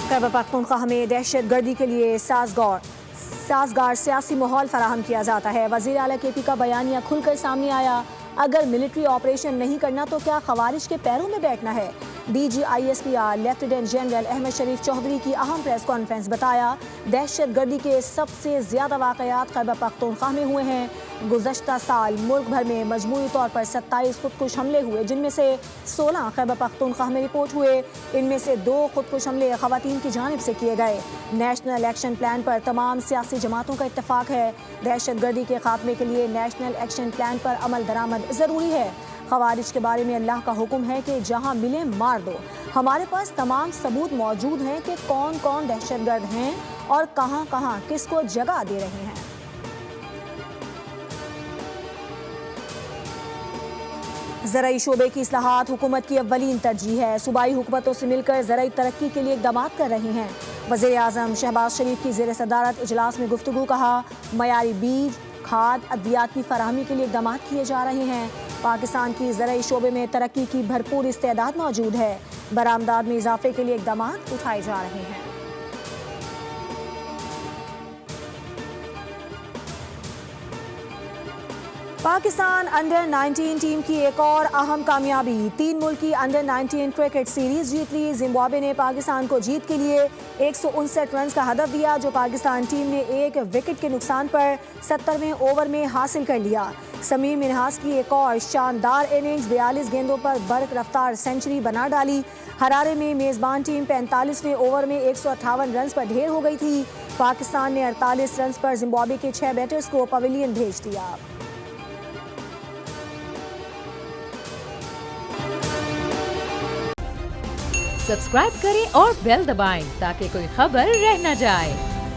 خیبر پختونخوا میں دہشت گردی کے لیے سازگار سیاسی ماحول فراہم کیا جاتا ہے۔ وزیر اعلیٰ کے پی کا بیانیہ کھل کر سامنے آیا۔ اگر ملٹری آپریشن نہیں کرنا تو کیا خوارج کے پیروں میں بیٹھنا ہے؟ D G I S P R lieutenant general Ahmed Sharif Chaudhry کی اہم پریس کانفرنس۔ بتایا دہشت گردی کے سب سے زیادہ واقعات خیبر پختونخوا میں ہوئے ہیں۔ گزشتہ سال ملک بھر میں مجموعی طور پر 27 خودکش حملے ہوئے، جن میں سے 16 خیبر پختونخوا میں رپورٹ ہوئے۔ ان میں سے 2 خودکش حملے خواتین کی جانب سے کیے گئے۔ نیشنل ایکشن پلان پر تمام سیاسی جماعتوں کا اتفاق ہے۔ دہشت گردی کے خاتمے کے لیے نیشنل ایکشن پلان پر عمل درآمد ضروری ہے۔ خوارج کے بارے میں اللہ کا حکم ہے کہ جہاں ملے مار دو۔ ہمارے پاس تمام ثبوت موجود ہیں کہ کون کون دہشت گرد ہیں اور کہاں کہاں کس کو جگہ دے رہے ہیں۔ زرعی شعبے کی اصلاحات حکومت کی اولین ترجیح ہے۔ صوبائی حکومتوں سے مل کر زرعی ترقی کے لیے اقدامات کر رہے ہیں۔ وزیر اعظم شہباز شریف کی زیر صدارت اجلاس میں گفتگو۔ کہا معیاری بیج، کھاد، ادویات کی فراہمی کے لیے اقدامات کیے جا رہے ہیں۔ پاکستان کی زرعی شعبے میں ترقی کی بھرپور استعداد موجود ہے۔ برآمدات میں اضافے کے لیے اقدامات اٹھائے جا رہے ہیں۔ پاکستان انڈر 19 ٹیم کی ایک اور اہم کامیابی۔ 3 ملکی انڈر 19 کرکٹ سیریز جیت لی۔ زمبابوے نے پاکستان کو جیت کے لیے 159 رنز کا ہدف دیا، جو پاکستان ٹیم نے 1 وکٹ کے نقصان پر 70ویں اوور میں حاصل کر لیا۔ سمیر منہاس کی ایک اور شاندار اننگز 42 گیندوں پر برق رفتار سنچری بنا ڈالی۔ ہرارے میں میزبان ٹیم 45ویں اوور میں 158 رنز پر ڈھیر ہو گئی تھی۔ پاکستان نے 48 رنز پر زمبابوے کے 6 بیٹرز کو پویلین بھیج دیا۔ سبسکرائب کریں اور بیل دبائیں تاکہ کوئی خبر رہ نہ جائے۔